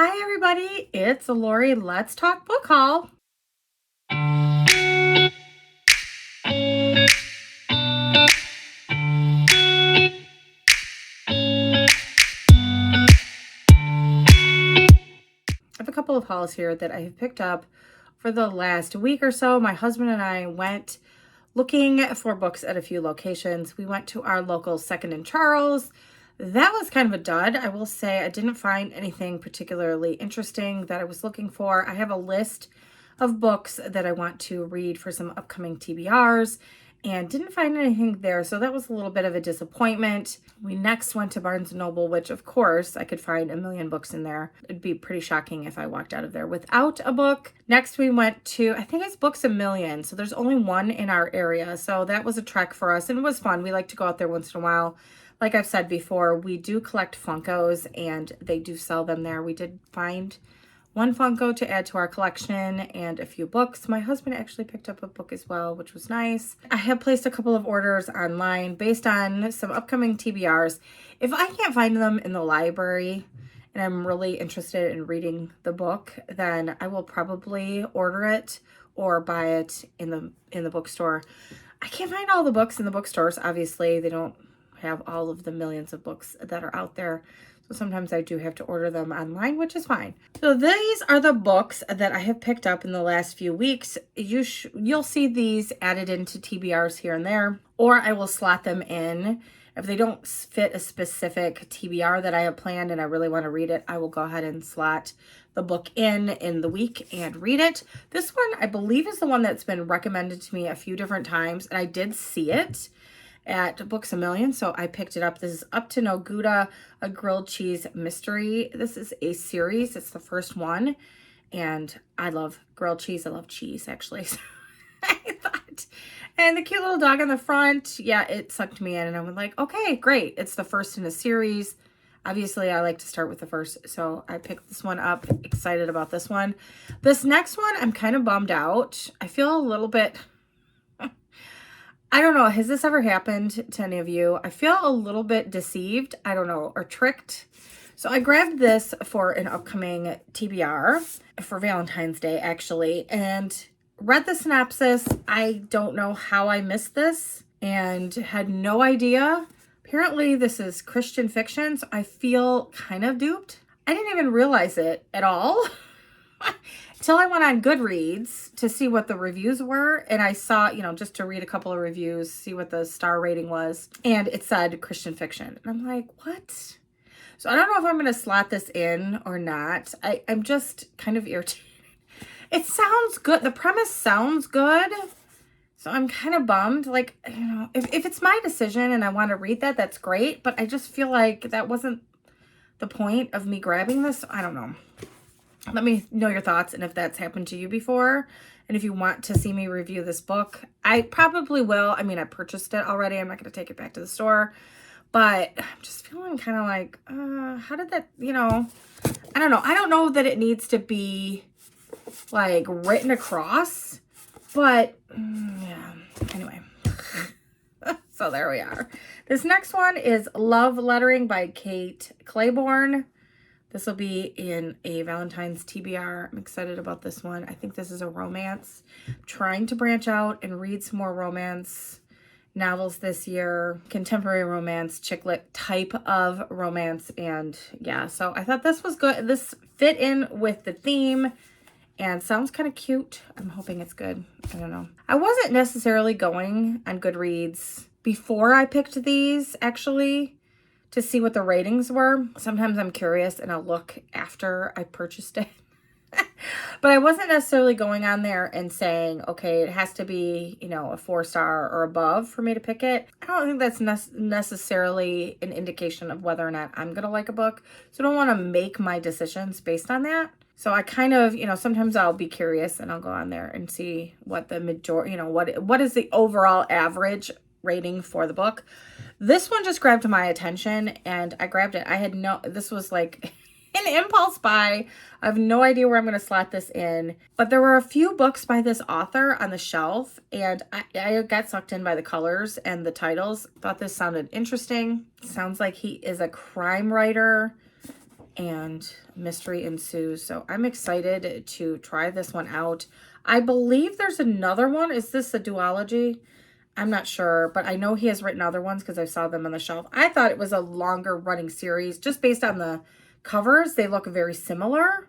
Hi, everybody. It's Lori. Let's talk book haul. I have a couple of hauls here that I have picked up for the last week or so. My husband and I went looking for books at a few locations. We went to our local Second and Charles. That was kind of a dud. I will say I didn't find anything particularly interesting that I was looking for. I have a list of books that I want to read for some upcoming TBRs and didn't find anything there. So that was a little bit of a disappointment. We next went to Barnes & Noble, which of course I could find a million books in there. It'd be pretty shocking if I walked out of there without a book. Next we went to, I think it's Books A Million. So there's only one in our area. So that was a trek for us and it was fun. We like to go out there once in a while. Like I've said before, we do collect Funkos and they do sell them there. We did find one Funko to add to our collection and a few books. My husband actually picked up a book as well, which was nice. I have placed a couple of orders online based on some upcoming TBRs. If I can't find them in the library and I'm really interested in reading the book, then I will probably order it or buy it in the bookstore. I can't find all the books in the bookstores. Obviously, they don't have all of the millions of books that are out there. So sometimes I do have to order them online, which is fine. So these are the books that I have picked up in the last few weeks. You'll see these added into TBRs here and there, or I will slot them in. If they don't fit a specific TBR that I have planned and I really want to read it, I will go ahead and slot the book in the week and read it. This one, I believe, is the one that's been recommended to me a few different times, and I did see it at Books A Million, so I picked it up. This is Up to No Gouda, a grilled cheese mystery. This is a series. It's the first one, and I love grilled cheese. I love cheese, actually. So I thought, and the cute little dog on the front, yeah, it sucked me in, and I was like, okay, great. It's the first in a series. Obviously, I like to start with the first, so I picked this one up. Excited about this one. This next one, I'm kind of bummed out. I feel a little bit... I don't know. Has this ever happened to any of you? I feel a little bit deceived, I don't know, or tricked. So I grabbed this for an upcoming TBR for Valentine's Day, actually, and read the synopsis. I don't know how I missed this and had no idea. Apparently, this is Christian fiction, so I feel kind of duped. I didn't even realize it at all. Till I went on Goodreads to see what the reviews were. And I saw, just to read a couple of reviews, see what the star rating was. And it said Christian fiction. And I'm like, what? So I don't know if I'm going to slot this in or not. I'm just kind of irritated. It sounds good. The premise sounds good. So I'm kind of bummed. Like, if it's my decision and I want to read that, that's great. But I just feel like that wasn't the point of me grabbing this. I don't know. Let me know your thoughts and if that's happened to you before. And if you want to see me review this book, I probably will. I mean, I purchased it already. I'm not going to take it back to the store. But I'm just feeling kind of like, how did that, I don't know. I don't know that it needs to be, like, written across. But, yeah. Anyway. So there we are. This next one is Love Lettering by Kate Claiborne. This will be in a Valentine's TBR. I'm excited about this one. I think this is a romance. I'm trying to branch out and read some more romance novels this year. Contemporary romance, chick lit type of romance. And yeah, so I thought this was good. This fit in with the theme and sounds kind of cute. I'm hoping it's good. I don't know. I wasn't necessarily going on Goodreads before I picked these, actually, to see what the ratings were. Sometimes I'm curious and I'll look after I purchased it. But I wasn't necessarily going on there and saying, okay, it has to be, a 4-star or above for me to pick it. I don't think that's necessarily an indication of whether or not I'm going to like a book. So I don't want to make my decisions based on that. So I kind of, sometimes I'll be curious and I'll go on there and see what the majority, what is the overall average rating for the book. This one just grabbed my attention and I grabbed it. This was like an impulse buy. I have no idea where I'm going to slot this in, but there were a few books by this author on the shelf and I got sucked in by the colors and the titles. Thought this sounded interesting. Sounds like he is a crime writer and mystery ensues. So I'm excited to try this one out. I believe there's another one. Is this a duology? I'm not sure, but I know he has written other ones because I saw them on the shelf. I thought it was a longer running series just based on the covers. They look very similar,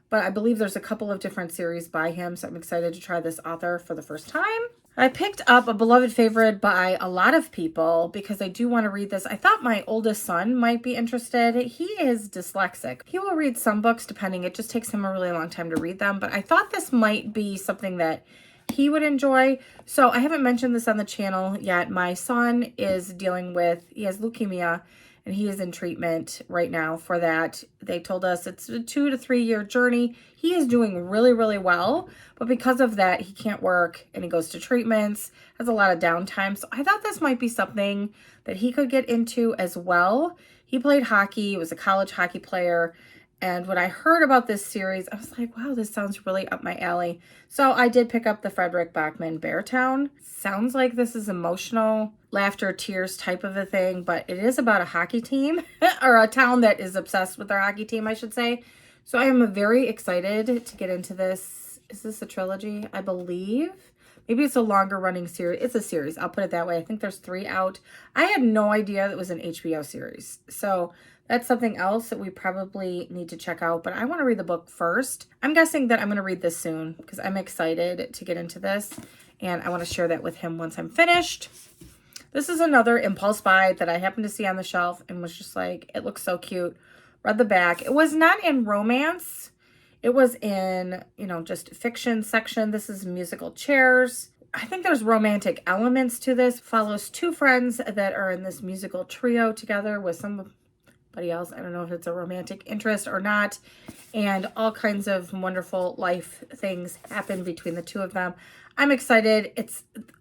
but I believe there's a couple of different series by him. So I'm excited to try this author for the first time. I picked up a beloved favorite by a lot of people because I do want to read this. I thought my oldest son might be interested. He is dyslexic. He will read some books depending. It just takes him a really long time to read them. But I thought this might be something that he would enjoy. So I haven't mentioned this on the channel yet. My son is he has leukemia, and he is in treatment right now for that. They told us it's a 2 to 3 year journey. He is doing really, really well, but because of that, he can't work and he goes to treatments, has a lot of downtime. So I thought this might be something that he could get into as well. He played hockey, was a college hockey player. And when I heard about this series, I was like, wow, this sounds really up my alley. So I did pick up the Frederick Bachman Beartown. Sounds like this is emotional, laughter, tears type of a thing, but it is about a hockey team or a town that is obsessed with their hockey team, I should say. So I am very excited to get into this. Is this a trilogy? I believe. Maybe it's a longer running series. It's a series. I'll put it that way. I think there's 3 out. I had no idea it was an HBO series. So that's something else that we probably need to check out, but I want to read the book first. I'm guessing that I'm going to read this soon because I'm excited to get into this, and I want to share that with him once I'm finished. This is another impulse buy that I happened to see on the shelf and was just like, it looks so cute. Read the back. It was not in romance. It was in, just fiction section. This is musical chairs. I think there's romantic elements to this. Follows 2 friends that are in this musical trio together with somebody else. I don't know if it's a romantic interest or not. And all kinds of wonderful life things happen between the 2 of them. I'm excited.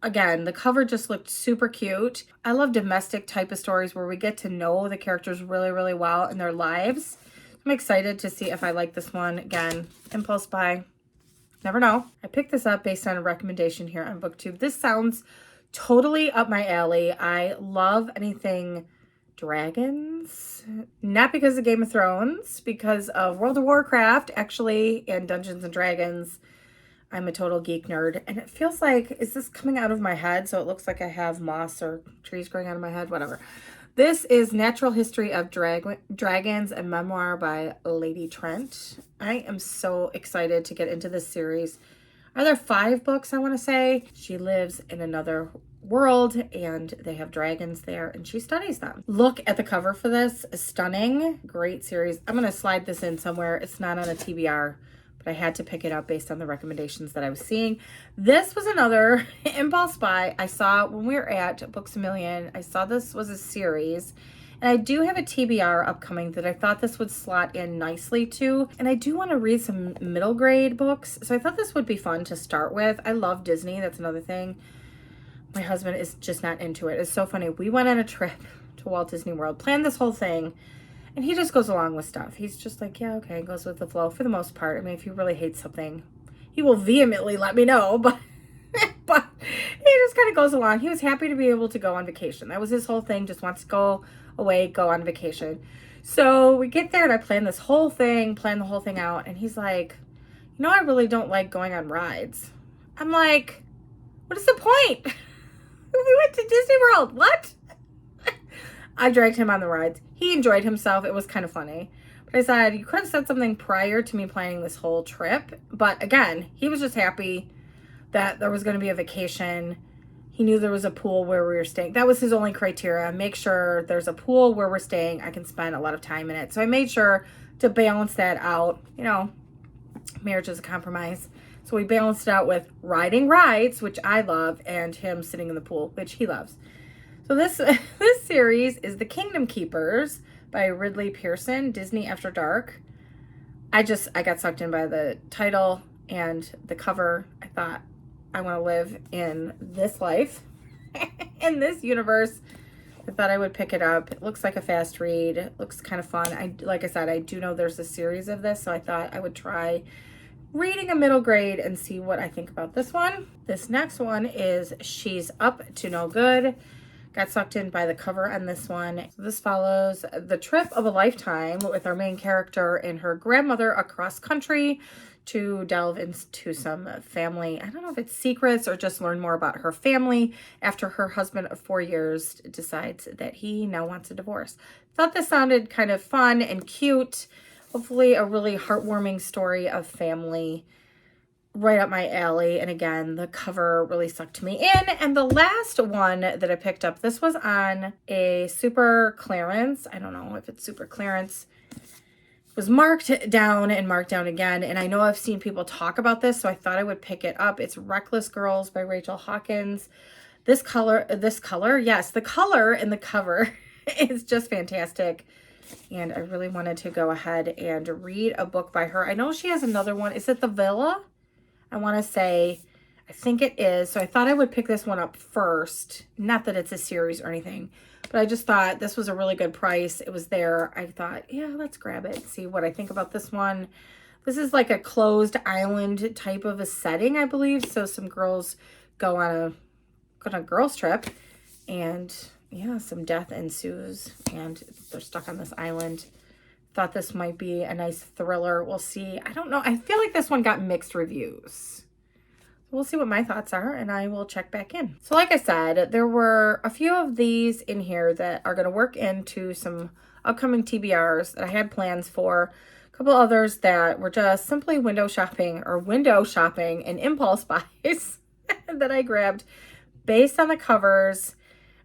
Again, the cover just looked super cute. I love domestic type of stories where we get to know the characters really, really well in their lives. I'm excited to see if I like this one. Again, impulse buy. Never know. I picked this up based on a recommendation here on BookTube. This sounds totally up my alley. I love anything dragons, not because of Game of Thrones, because of World of Warcraft, actually, and Dungeons and Dragons. I'm a total geek nerd, and it feels like, is this coming out of my head? So it looks like I have moss or trees growing out of my head, whatever. This is Natural History of Dragons, a memoir by Lady Trent. I am so excited to get into this series. Are there 5 books, I want to say? She lives in another world and they have dragons there and she studies them. Look at the cover for this. Stunning. Great series. I'm going to slide this in somewhere. It's not on a TBR, but I had to pick it up based on the recommendations that I was seeing. This was another impulse buy I saw when we were at Books A Million. I saw this was a series, and I do have a TBR upcoming that I thought this would slot in nicely to. And I do want to read some middle grade books, so I thought this would be fun to start with. I love Disney. That's another thing. My husband is just not into it. It's so funny. We went on a trip to Walt Disney World, planned this whole thing, and he just goes along with stuff. He's just like, yeah, okay, goes with the flow for the most part. I mean, if he really hates something, he will vehemently let me know, but but he just kind of goes along. He was happy to be able to go on vacation. That was his whole thing, just wants to go away, go on vacation. So we get there and I plan the whole thing out, and he's like, I really don't like going on rides. I'm like, what is the point? We went to Disney World. What? I dragged him on the rides. He enjoyed himself. It was kind of funny. But I said, you could have said something prior to me planning this whole trip. But again, he was just happy that there was going to be a vacation. He knew there was a pool where we were staying. That was his only criteria. Make sure there's a pool where we're staying. I can spend a lot of time in it. So I made sure to balance that out. Marriage is a compromise. So we balanced it out with riding rides, which I love, and him sitting in the pool, which he loves. So this series is The Kingdom Keepers by Ridley Pearson, Disney After Dark. I got sucked in by the title and the cover. I thought, I want to live in this life, in this universe. I thought I would pick it up. It looks like a fast read. It looks kind of fun. Like I said, I do know there's a series of this, so I thought I would try reading a middle grade and see what I think about this one. This next one is She's Up to No Good. got sucked in by the cover on this one. This follows the trip of a lifetime with our main character and her grandmother across country to delve into some family, I don't know if it's secrets or just learn more about her family after her husband of 4 years decides that he now wants a divorce. Thought this sounded kind of fun and cute. Hopefully a really heartwarming story of family, right up my alley. And again, the cover really sucked me in. And the last one that I picked up, this was on a super clearance. I don't know if it's super clearance. It was marked down and marked down again. And I know I've seen people talk about this, so I thought I would pick it up. It's Reckless Girls by Rachel Hawkins. This color, yes, the color in the cover is just fantastic. And I really wanted to go ahead and read a book by her. I know she has another one. Is it The Villa? I want to say, I think it is. So I thought I would pick this one up first. Not that it's a series or anything, but I just thought this was a really good price. It was there. I thought, yeah, let's grab it. See what I think about this one. This is like a closed island type of a setting, I believe. So some girls go on a girls trip, and yeah, some death ensues and they're stuck on this island. Thought this might be a nice thriller. We'll see. I don't know. I feel like this one got mixed reviews. We'll see what my thoughts are, and I will check back in. So like I said, there were a few of these in here that are going to work into some upcoming TBRs that I had plans for. A couple others that were just simply window shopping and impulse buys that I grabbed based on the covers.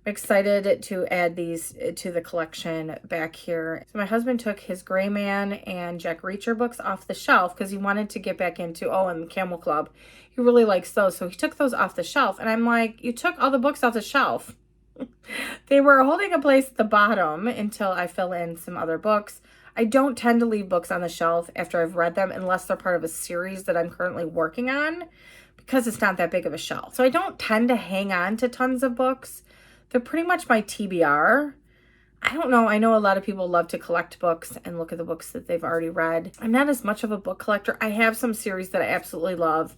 I'm excited to add these to the collection back here. So my husband took his Gray Man and Jack Reacher books off the shelf because he wanted to get back into, and Camel Club. He really likes those. So he took those off the shelf. And I'm like, you took all the books off the shelf. They were holding a place at the bottom until I fill in some other books. I don't tend to leave books on the shelf after I've read them unless they're part of a series that I'm currently working on, because it's not that big of a shelf. So I don't tend to hang on to tons of books. They're pretty much my TBR. I don't know. I know a lot of people love to collect books and look at the books that they've already read. I'm not as much of a book collector. I have some series that I absolutely love,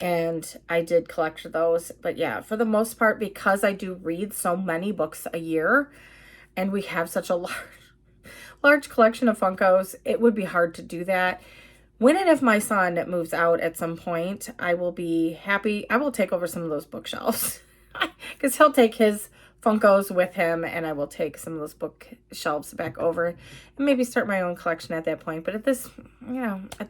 and I did collect those. But yeah, for the most part, because I do read so many books a year and we have such a large collection of Funkos, it would be hard to do that. When and if my son moves out at some point, I will be happy. I will take over some of those bookshelves because he'll take his Funkos with him, and I will take some of those bookshelves back over and maybe start my own collection at that point. But at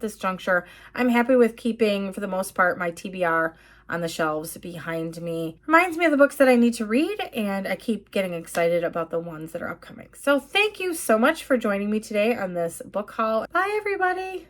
this juncture, I'm happy with keeping, for the most part, my TBR on the shelves behind me. Reminds me of the books that I need to read, and I keep getting excited about the ones that are upcoming. So thank you so much for joining me today on this book haul. Bye, everybody.